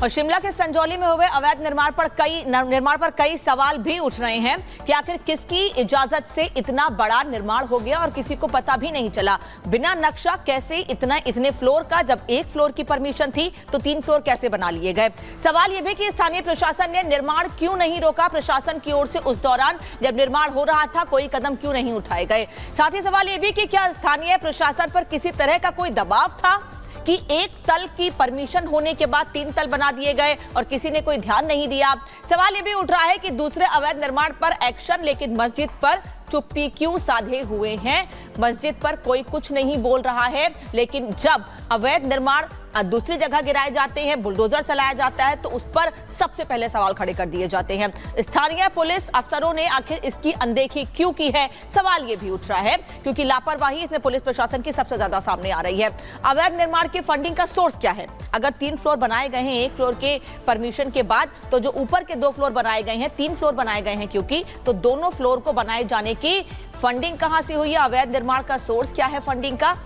और शिमला के संजौली में हुए अवैध निर्माण पर कई सवाल भी उठ रहे हैं कि आखिर किसकी इजाजत से इतना बड़ा निर्माण हो गया और किसी को पता भी नहीं चला। बिना नक्शा कैसे इतने फ्लोर का, जब एक फ्लोर की परमिशन थी तो 3 फ्लोर कैसे बना लिए गए। सवाल यह भी कि स्थानीय प्रशासन ने निर्माण क्यों नहीं रोका। प्रशासन की ओर से उस दौरान जब निर्माण हो रहा था कोई कदम क्यों नहीं उठाए गए। साथ ही सवाल यह भी कि क्या स्थानीय प्रशासन पर किसी तरह का कोई दबाव था कि एक तल की परमिशन होने के बाद 3 तल बना दिए गए और किसी ने कोई ध्यान नहीं दिया। सवाल यह भी उठ रहा है कि दूसरे अवैध निर्माण पर एक्शन, लेकिन मस्जिद पर चुप्पी क्यों साधे हुए हैं। मस्जिद पर कोई कुछ नहीं बोल रहा है, लेकिन जब अवैध निर्माण दूसरी जगह गिराए जाते हैं, बुलडोजर चलाया जाता है, तो उस पर सबसे पहले सवाल खड़े कर दिए जाते हैं। स्थानीय पुलिस अफसरों ने आखिर इसकी अनदेखी क्यों की है, सवाल यह भी उठ रहा है, क्योंकि लापरवाही इसमें पुलिस प्रशासन की सबसे ज्यादा सामने आ रही है। अवैध निर्माण की फंडिंग का सोर्स क्या है। अगर 3 फ्लोर बनाए गए हैं 1 फ्लोर के परमिशन के बाद, तो जो ऊपर के 2 फ्लोर बनाए गए हैं, 3 फ्लोर बनाए गए हैं क्योंकि, तो दोनों फ्लोर को बनाए जाने की फंडिंग कहां से हुई है, अवैध निर्माण का सोर्स क्या है फंडिंग का,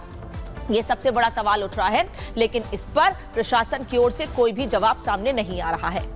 यह सबसे बड़ा सवाल उठ रहा है। लेकिन इस पर प्रशासन की ओर से कोई भी जवाब सामने नहीं आ रहा है।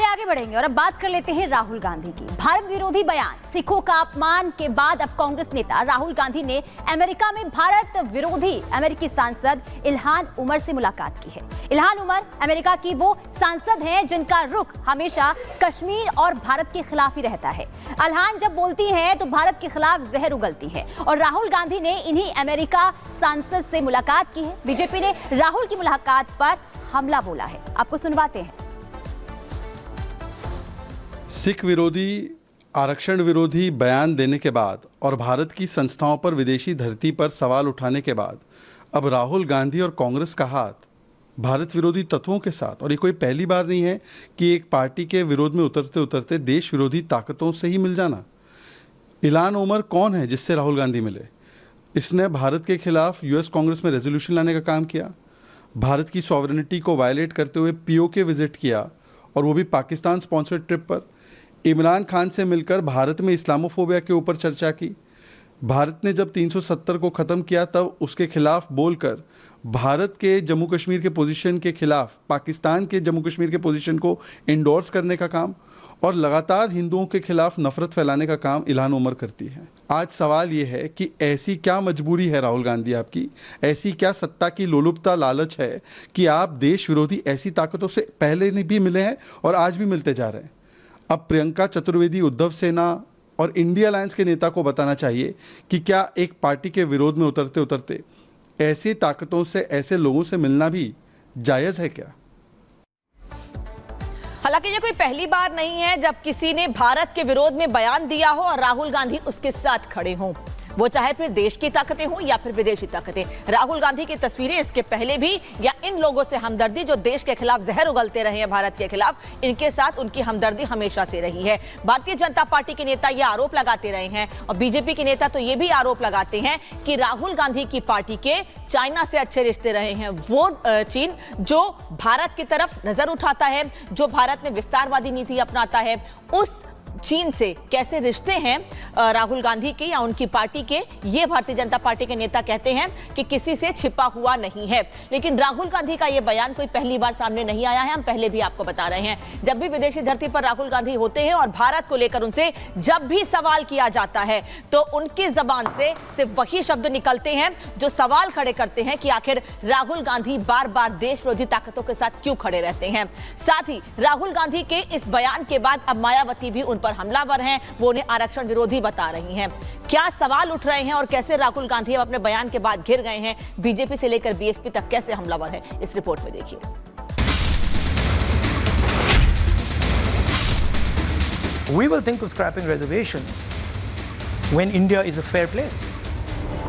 आगे बढ़ेंगे और अब बात कर लेते हैं राहुल गांधी की। भारत विरोधी बयान, सिखों का अपमान के बाद अब कांग्रेस नेता राहुल गांधी ने अमेरिका में भारत विरोधी अमेरिकी सांसद इल्हान उमर से मुलाकात की है। इल्हान उमर अमेरिका की वो सांसद हैं जिनका रुख हमेशा कश्मीर और भारत के खिलाफ ही रहता है। इल्हान जब बोलती हैं तो भारत के खिलाफ जहर उगलती है और राहुल गांधी ने इन्हीं अमेरिका सांसद से मुलाकात की है। बीजेपी ने राहुल की मुलाकात पर हमला बोला है, आपको सुनवाते हैं। सिख विरोधी, आरक्षण विरोधी बयान देने के बाद और भारत की संस्थाओं पर विदेशी धरती पर सवाल उठाने के बाद अब राहुल गांधी और कांग्रेस का हाथ भारत विरोधी तत्वों के साथ, और ये कोई पहली बार नहीं है कि एक पार्टी के विरोध में उतरते उतरते देश विरोधी ताकतों से ही मिल जाना। इल्हान उमर कौन है जिससे राहुल गांधी मिले। इसने भारत के खिलाफ यूएस कांग्रेस में रेजोल्यूशन लाने का काम किया, भारत की सॉवरेनिटी को वायलेट करते हुए पीओके विजिट किया, और वो भी पाकिस्तान स्पॉन्सर्ड ट्रिप पर। इमरान खान से मिलकर भारत में इस्लामोफोबिया के ऊपर चर्चा की। भारत ने जब 370 को ख़त्म किया तब उसके खिलाफ बोलकर भारत के जम्मू कश्मीर के पोजीशन के खिलाफ पाकिस्तान के जम्मू कश्मीर के पोजीशन को इंडोर्स करने का काम, और लगातार हिंदुओं के खिलाफ नफरत फैलाने का काम इल्हान उमर करती है। आज सवाल ये है कि ऐसी क्या मजबूरी है राहुल गांधी आपकी, ऐसी क्या सत्ता की लोलुपता लालच है कि आप देश विरोधी ऐसी ताकतों से पहले भी मिले हैं और आज भी मिलते जा रहे हैं। अब प्रियंका चतुर्वेदी, उद्धव सेना और इंडिया अलायंस के नेता को बताना चाहिए कि क्या एक पार्टी के विरोध में उतरते उतरते ऐसी ताकतों से, ऐसे लोगों से मिलना भी जायज़ है क्या। हालांकि ये कोई पहली बार नहीं है जब किसी ने भारत के विरोध में बयान दिया हो और राहुल गांधी उसके साथ खड़े हों, वो चाहे फिर देश की ताकतें हों या फिर विदेशी ताकतें। राहुल गांधी की तस्वीरें इसके पहले भी, या इन लोगों से हमदर्दी जो देश के खिलाफ जहर उगलते रहे हैं भारत के खिलाफ, इनके साथ उनकी हमदर्दी हमेशा से रही है। भारतीय जनता पार्टी के नेता ये आरोप लगाते रहे हैं और बीजेपी के नेता तो ये भी आरोप लगाते हैं कि राहुल गांधी की पार्टी के चाइना से अच्छे रिश्ते रहे हैं। वो चीन जो भारत की तरफ नजर उठाता है, जो भारत में विस्तारवादी नीति अपनाता है, उस चीन से कैसे रिश्ते हैं राहुल गांधी के या उनकी पार्टी के, ये भारतीय जनता पार्टी के नेता कहते हैं कि किसी से छिपा हुआ नहीं है। लेकिन राहुल गांधी का ये बयान कोई पहली बार सामने नहीं आया है, हम पहले भी आपको बता रहे हैं। जब भी विदेशी धरती पर राहुल गांधी होते हैं और भारत को लेकर उनसे जब भी सवाल किया जाता है तो उनकी जबान से सिर्फ वही शब्द निकलते हैं जो सवाल खड़े करते हैं कि आखिर राहुल गांधी बार बार देश विरोधी ताकतों के साथ क्यों खड़े रहते हैं। साथ ही राहुल गांधी के इस बयान के बाद अब मायावती भी उन पर हमलावर हैं, वो उन्हें आरक्षण विरोधी बता रही हैं। क्या सवाल उठ रहे हैं और कैसे राहुल गांधी अब अपने बयान के बाद घिर गए हैं, बीजेपी से लेकर बीएसपी तक कैसे हमलावर है, इस रिपोर्ट में देखिए। We will think of scrapping reservation when India is a fair place.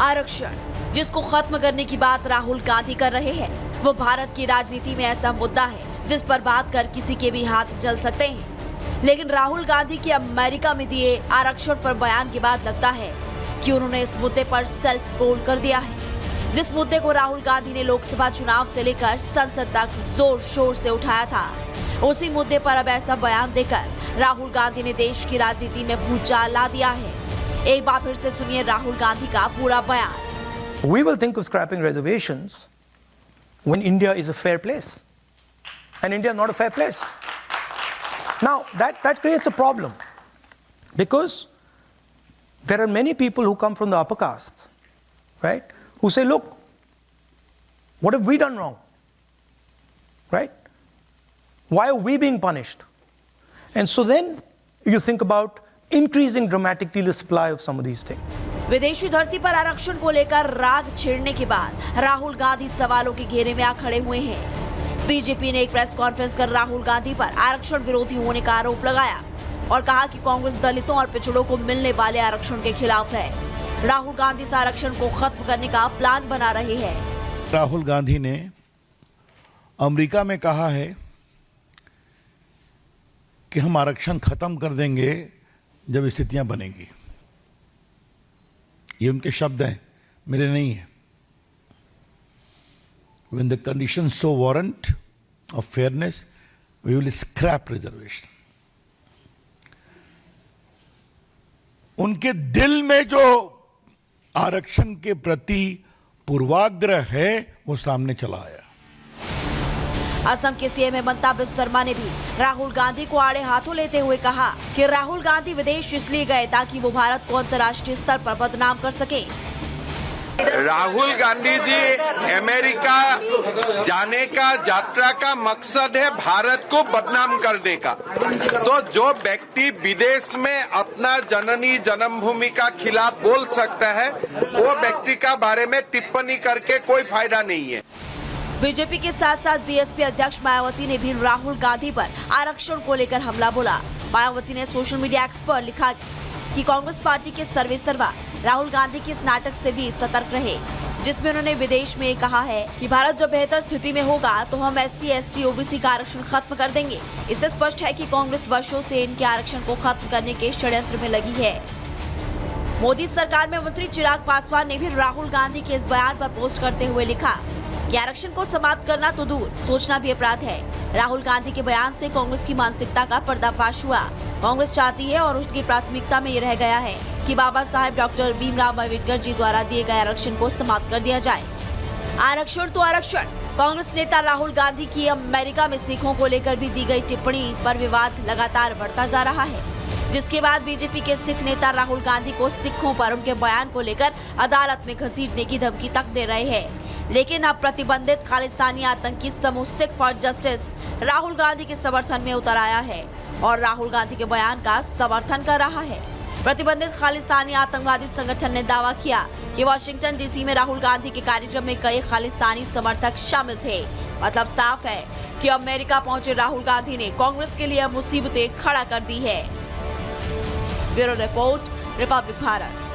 आरक्षण जिसको खत्म करने की बात राहुल गांधी कर रहे हैं, वो भारत की राजनीति में ऐसा मुद्दा है जिस पर बात कर किसी के भी हाथ जल सकते हैं। लेकिन राहुल गांधी के अमेरिका में दिए आरक्षण पर बयान के बाद लगता है कि उन्होंने इस मुद्दे पर सेल्फ गोल कर दिया है। जिस मुद्दे को राहुल गांधी ने लोकसभा चुनाव से लेकर संसद तक जोर शोर से उठाया था, उसी मुद्दे पर अब ऐसा बयान देकर राहुल गांधी ने देश की राजनीति में भूचाल ला दिया है। एक बार फिर से सुनिए राहुल गांधी का पूरा बयान। We will think of scrapping reservations when India is a fair place. And India is not a fair place. Now, that creates a problem because there are many people who come from the upper castes, right, who say, look, what have we done wrong? Right? Why are we being punished? And so then you think about increasing dramatically the supply of some of these things. विदेशी धरती पर आरक्षण को लेकर राग छेड़ने के बाद राहुल गांधी सवालों के घेरे में आ खड़े हुए हैं। बीजेपी ने एक प्रेस कॉन्फ्रेंस कर राहुल गांधी पर आरक्षण विरोधी होने का आरोप लगाया और कहा कि कांग्रेस दलितों और पिछड़ों को मिलने वाले आरक्षण के खिलाफ है। राहुल गांधी इस आरक्षण को खत्म करने का प्लान बना रहे हैं। राहुल गांधी ने अमेरिका में कहा है कि हम आरक्षण खत्म कर देंगे जब स्थितियां बनेंगी। ये उनके शब्द हैं, मेरे नहीं है। When the conditions so warrant of fairness, we will scrap reservation. उनके दिल में जो आरक्षण के प्रति पूर्वाग्रह है वो सामने चला आया। असम के सीएम हेमंता बिस्वा शर्मा ने भी राहुल गांधी को आड़े हाथों लेते हुए कहा कि राहुल गांधी विदेश इसलिए गए ताकि वो भारत को अंतर्राष्ट्रीय स्तर पर बदनाम कर सके। राहुल गांधी जी अमेरिका जाने का यात्रा का मकसद है भारत को बदनाम करने का। तो जो व्यक्ति विदेश में अपना जननी जन्मभूमि का खिलाफ बोल सकता है वो व्यक्ति का बारे में टिप्पणी करके कोई फायदा नहीं है। बीजेपी के साथ साथ बीएसपी अध्यक्ष मायावती ने भी राहुल गांधी पर आरक्षण को लेकर हमला बोला। मायावती ने सोशल मीडिया एक्स पर लिखा कि कांग्रेस पार्टी के सर्वे सर्वा राहुल गांधी के इस नाटक से भी सतर्क रहे, जिसमें उन्होंने विदेश में कहा है कि भारत जब बेहतर स्थिति में होगा तो हम SC, ST, OBC का आरक्षण खत्म कर देंगे। इससे स्पष्ट है कि कांग्रेस वर्षों से इनके आरक्षण को खत्म करने के षड्यंत्र में लगी है। मोदी सरकार में मंत्री चिराग पासवान ने भी राहुल गांधी के इस बयान पर पोस्ट करते हुए लिखा कि आरक्षण को समाप्त करना तो दूर, सोचना भी अपराध है। राहुल गांधी के बयान से कांग्रेस की मानसिकता का पर्दाफाश हुआ। कांग्रेस चाहती है और उसकी प्राथमिकता में ये रह गया है कि बाबा साहेब डॉक्टर भीमराव अम्बेडकर जी द्वारा दिए गए आरक्षण को समाप्त कर दिया जाए। आरक्षण तो आरक्षण। कांग्रेस नेता राहुल गांधी की अमेरिका में सिखों को लेकर भी दी गई टिप्पणी पर विवाद लगातार बढ़ता जा रहा है, जिसके बाद बीजेपी के सिख नेता राहुल गांधी को सिखों पर उनके बयान को लेकर अदालत में घसीटने की धमकी तक दे रहे हैं। लेकिन अब प्रतिबंधित खालिस्तानी आतंकी समूह सिख फॉर जस्टिस राहुल गांधी के समर्थन में उतर आया है और राहुल गांधी के बयान का समर्थन कर रहा है। प्रतिबंधित खालिस्तानी आतंकवादी संगठन ने दावा किया कि वाशिंगटन डीसी में राहुल गांधी के कार्यक्रम में कई खालिस्तानी समर्थक शामिल थे। मतलब साफ है कि अमेरिका पहुंचे राहुल गांधी ने कांग्रेस के लिए मुसीबतें खड़ा कर दी है। Bureau report, Republic Bharat.